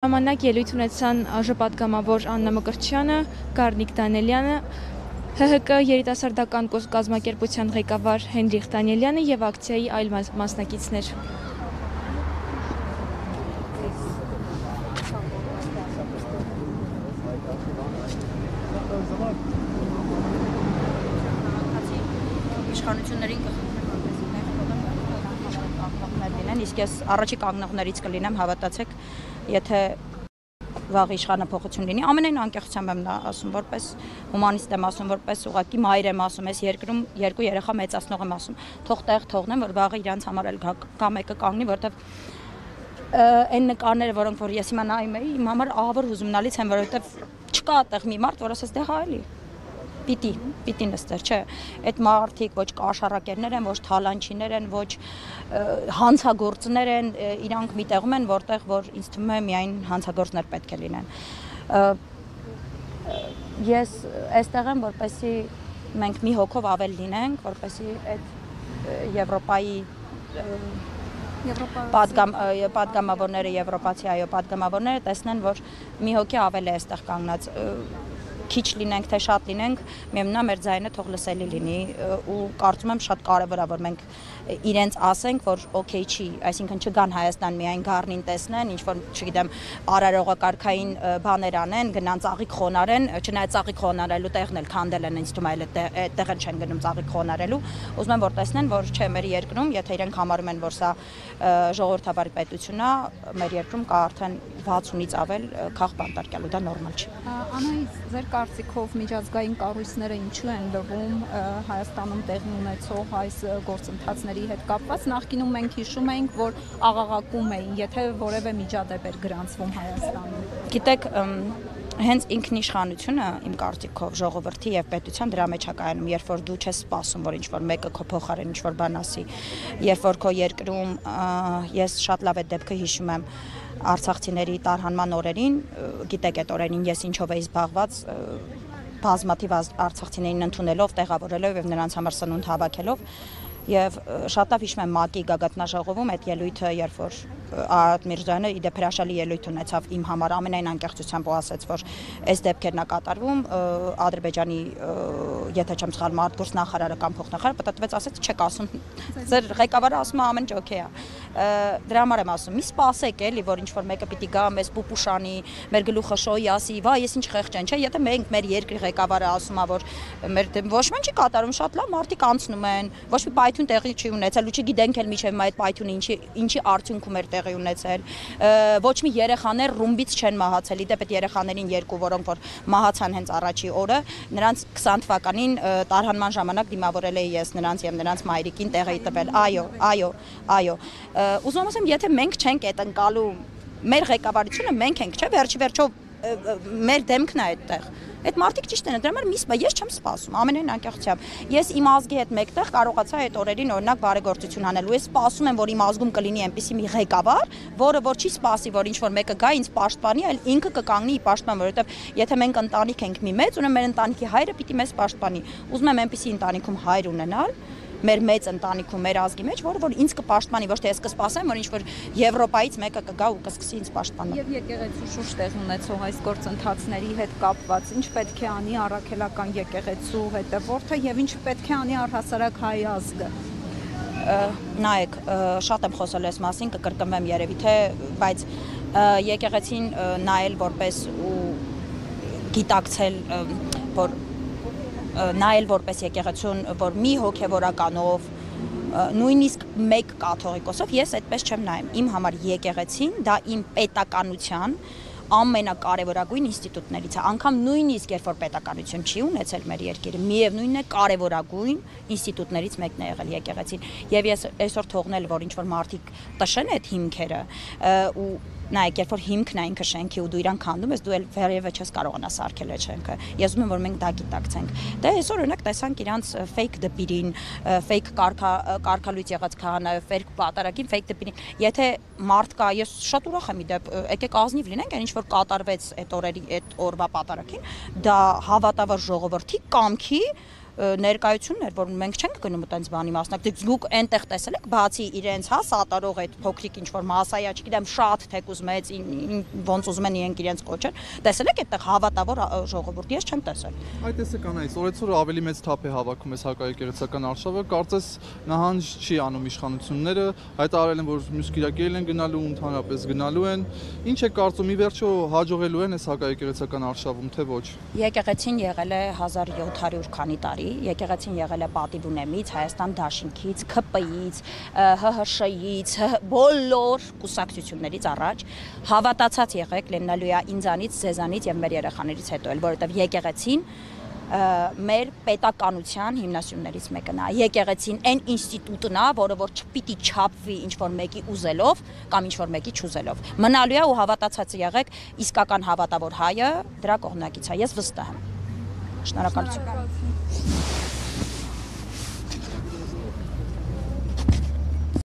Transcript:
Ժամանակ ելույթ ունեցան ԺՊատգամավոր Աննա Մկրտչյանը, Գառնիկ Դանիելյանը, ՀՀԿ երիտասարդական կազմակերպության ղեկավար Հենրիխ Դանիելյանը և ակցիայի այլ մասնակիցներ։ Իշխանություններին իսկ ես առաջի կանգնողներից կլինեմ, հավատացեք, եթե վաղ իշխանափոխություն լինի, ամենայն անկեղծությամբ եմ ասում, որպես հումանիստ եմ ասում, որպես ուղղակի մայր եմ ասում, ես երկրում երկու երեխա մեծացնող եմ ասում, թող տեղ թողնեմ, որ վաղը իրանց համար էլ կա մեկը կանգնի, որովհետև այն նկարները, որոնք որ ես հիմա նայում էի, իմ համար ահավոր հուզումնալից են, որովհետև չկա այդտեղ մի մարդ, որ ասես դե հա էլի պիտի նստեր, չէ, այդ մարդիկ ոչ կաշառակերներ են, ոչ թալանչիներ են, ոչ հանցագործներ են, իրանք մի տեղում են, որտեղ որ ինձ թվում է միայն հանցագործներ պետք է լինեն։ Ես այստեղ եմ, որպեսզի մենք մի հոգով ավել լինենք, որպեսզի այդ Եվրոպայի պատգամավորները, եվրոպացի պատգամավորները տեսնեն, որ մի հոգի ավել է այստեղ կանգնած, քիչ լինենք, թե շատ լինենք, միևնույն է մեր ձայնը թող լսելի լինի ու կարծում եմ շատ կարևոր է, որ մենք իրենց ասենք, որ օքեյ չի, այսինքն չգան Հայաստան միայն Գառնին տեսնեն, ինչ որ, չգիտեմ, արարողակարգային բաներ անեն, գնան ծաղիկ խոնարեն, չնայած ծաղիկ խոնարելու տեղն էլ քանդել են, ինձ թվում է այդտեղ չեն գնում ծաղիկ խոնարելու, ուզում եմ որ տեսնեն, որ չէ, մեր երկրում, եթե իրենք համարում են, որ սա ժողովրդավարի պետություն է, մեր երկրում կա արդեն 60-ից ավել քաղ բանտարկյալու, դա նորմալ չի։ Անահիտ, ձեր կարծիքով միջազգային կառույցները ինչու են լռում Հայաստանում տեղի ունեցող այս գործընթացների հետ կապված, նախկինում մենք հիշում էինք, որ աղաղակում էին, եթե որևէ միջադեպ էր գրանցվում Հայաստանում։ Գիտեք, հենց ինքնիշխանությունը իմ կարծիքով ժողովրդի եւ պետության դրա մեջ է կայանում, երբ որ դու չես սպասում, որ ինչ-որ մեկը քո փոխարեն ինչ-որ բան ասի, երբ որ քո երկրում ես շատ լավ այդ դեպքը հիշում եմ արցախցիների տարհանման օրերին, գիտեք այդ օրերին ես ինչով էի զբաղված, բազմաթիվ արցախցիներին ընդունելով, տեղավորելով եւ նրանց համար սնունդ հավաքելով եւ շատ լավ հիշում եմ ՄԱԿ-ի գագաթնաժողովում այդ ելույթը, երբ որ Արարատ Միրզոյանը իդեպ հրաշալի ելույթ ունեցավ իմ համար ամենայն անկեղծությամբ ու ասաց, որ այս դեպքերն է կատարվում, Ադրբեջանի, եթե չեմ սխալվում, արտգործ նախարարը կամ փոխնախարարը պատտվեց, ասաց, չեք ասում, ձեր ղեկավարը ասում է ամեն ինչ օքեյ է։ Դրա համար եմ ասում, մի սպասեք էլի, որ ինչ որ մեկը պիտի գա մեզ պուպուշանի, մեր գլուխը շոյի ասի, վա, ես ինչ խեղճ եմ, չէ, եթե մենք մեր երկրի ղեկավարը ասում է, որ մեր ոչ ոք չի կատարում, շատ լավ մարդիկ անցնում են, ոչ մի պայթյուն տեղի չի ունեցել ու չգիտենք էլ միջև այդ պայթյունը ինչի արդյունքում էր տեղի ունեցել, ոչ մի երեխաներ ռումբից չեն մահացել, իդեպ այդ երեխաներին երկու, որոնք որ մահացան հենց առաջի օրը, նրանց 20 թվականին տարհանման ժամանակ դիմավորել էի ես նրանց եւ նրանց մայրիկին տեղ էի տվել, այո, ուզում եմ ասեմ, եթե մենք չենք այդ ընկալում, մեր ղեկավարությունը մենք ենք, չէ, վերջո մեր դեմքն է այդտեղ։ Այդ մարդիկ ճիշտ են, դրա համար ես չեմ սպասում, ամենայն անկեղծությամբ։ Ես իմ ազգի հետ մեկտեղ կարողացա այդ օրերին օրինակ բարեգործություն անել ու ես սպասում եմ, որ իմ ազգում կլինի այնպիսի մի ղեկավար, որը որ չի սպասի, որ ինչ-որ մեկը գա ինձ պաշտպանի, այլ ինքը կկանգնի ի պաշտպան, որովհետև եթե մենք ընտանիք ենք մի մեծ, ուրեմն մեր ընտանիքի հայրը պիտի մեզ պաշտպանի։ Ուզում եմ այնպիսի ընտանիքում հայր ունենալ, մեր մեծ ընտանիքում, մեր ազգի մեջ, որը որ ինձ կպաշտպանի, ոչ թե ես կսպասեմ, որ ինչ-որ Եվրոպայից մեկը կգա ու կսկսի ինձ պաշտպանել։ Եվ եկեղեցու շուրջ տեղ ունեցող այս գործընթացների հետ կապված, ինչ պետք է անի առաքելական եկեղեցու հետևորդը եւ ինչ պետք է անի առհասարակ հայ ազգը։ Նայեք, շատ եմ խոսել այս մասին, կկրկնվեմ երևի թե, բայց եկեղեցին նայել որպես ու գիտակցել, որ նայել որպես եկեղեցուն, որ մի հոգևորականով, նույնիսկ մեկ կաթողիկոսով ես այդպես չեմ նայում, իմ համար եկեղեցին դա իմ պետականության ամենակարևորագույն ինստիտուտներից է, անգամ նույնիսկ երբ որ պետականություն չի ունեցել մեր երկիրը, միևնույնն է կարևորագույն ինստիտուտներից մեկն է եղել եկեղեցին, եւ ես այսօր թողնել, որ ինչ որ մարդիկ տշեն այդ հիմքերը ու նայեք, երբ որ հիմքն է ինքը շենքի ու դու իրան քանդում ես, դու էլ վերևը չես կարողանա սարքել այդ շենքը։ Ես ուզում եմ, որ մենք դա գիտակցենք։ Դե այսօր օրինակ տեսանք իրանց ֆեյք դպիրին, ֆեյք կարգալույց եղած քահանայով, ֆեյք պատարագին, ֆեյք դպիրին։ Եթե մարդ կա, ես շատ ուրախ եմ իդեպ, եկեք ազնիվ լինենք, այն ինչ որ կատարվեց այդ օրերի այդ օրվա պատարագին, դա հավատավոր ժողովրդի կամքի ներկայությունն էր, որ մենք չենք գնում այդպես բանի մասնակցել։ Դուք այնտեղ տեսել եք, բացի իրենց, հա, սատարող այդ փոքրիկ ինչ-որ մասայա, չգիտեմ, շատ թեկուզ մեծ ոնց ուզում են իրենք իրենց կոչեն, տեսել եք այդտեղ հավատավոր ժողովուրդ, ես չեմ տեսել։ Այդ տեսականայից օրեցօր ավելի մեծ թափ է հավաքում այս հակաեկեղեցական արշավը, կարծես նահանջ չի անում իշխանությունները, հայտարարել են, որ մյուս կիրակի են գնալու, ընդհանրապես գնալու են։ Ինչ է կարծում, ի վերջո հաջողելու են այս հակաեկեղեցական արշավում, թե ոչ։ Եկեղեցին եղել է 1700 քանի տարի, եկեղեցին եղել է պատիվ ունեմից, Հայաստան Դաշինքից, ՔՊ-ից, ՀՀՇ-ից, բոլոր կուսակցություններից առաջ հավատացած եղեք Լեննալույա ինձանից, ձեզանից եւ մեր երեխաներից հետո էլ, որովհետեւ եկեղեցին մեր պետականության հիմնասյուններից մեկն է։ Եկեղեցին այն ինստիտուտն է, որը որ չպիտի չափվի ինչ-որ մեկի ուզելով կամ ինչ-որ մեկի չուզելով։ Մնալու է ու հավատացած եղեք, իսկական հավատավոր հայը դրա կողմնակից է, ես վստահ եմ։ Շնորհակալություն։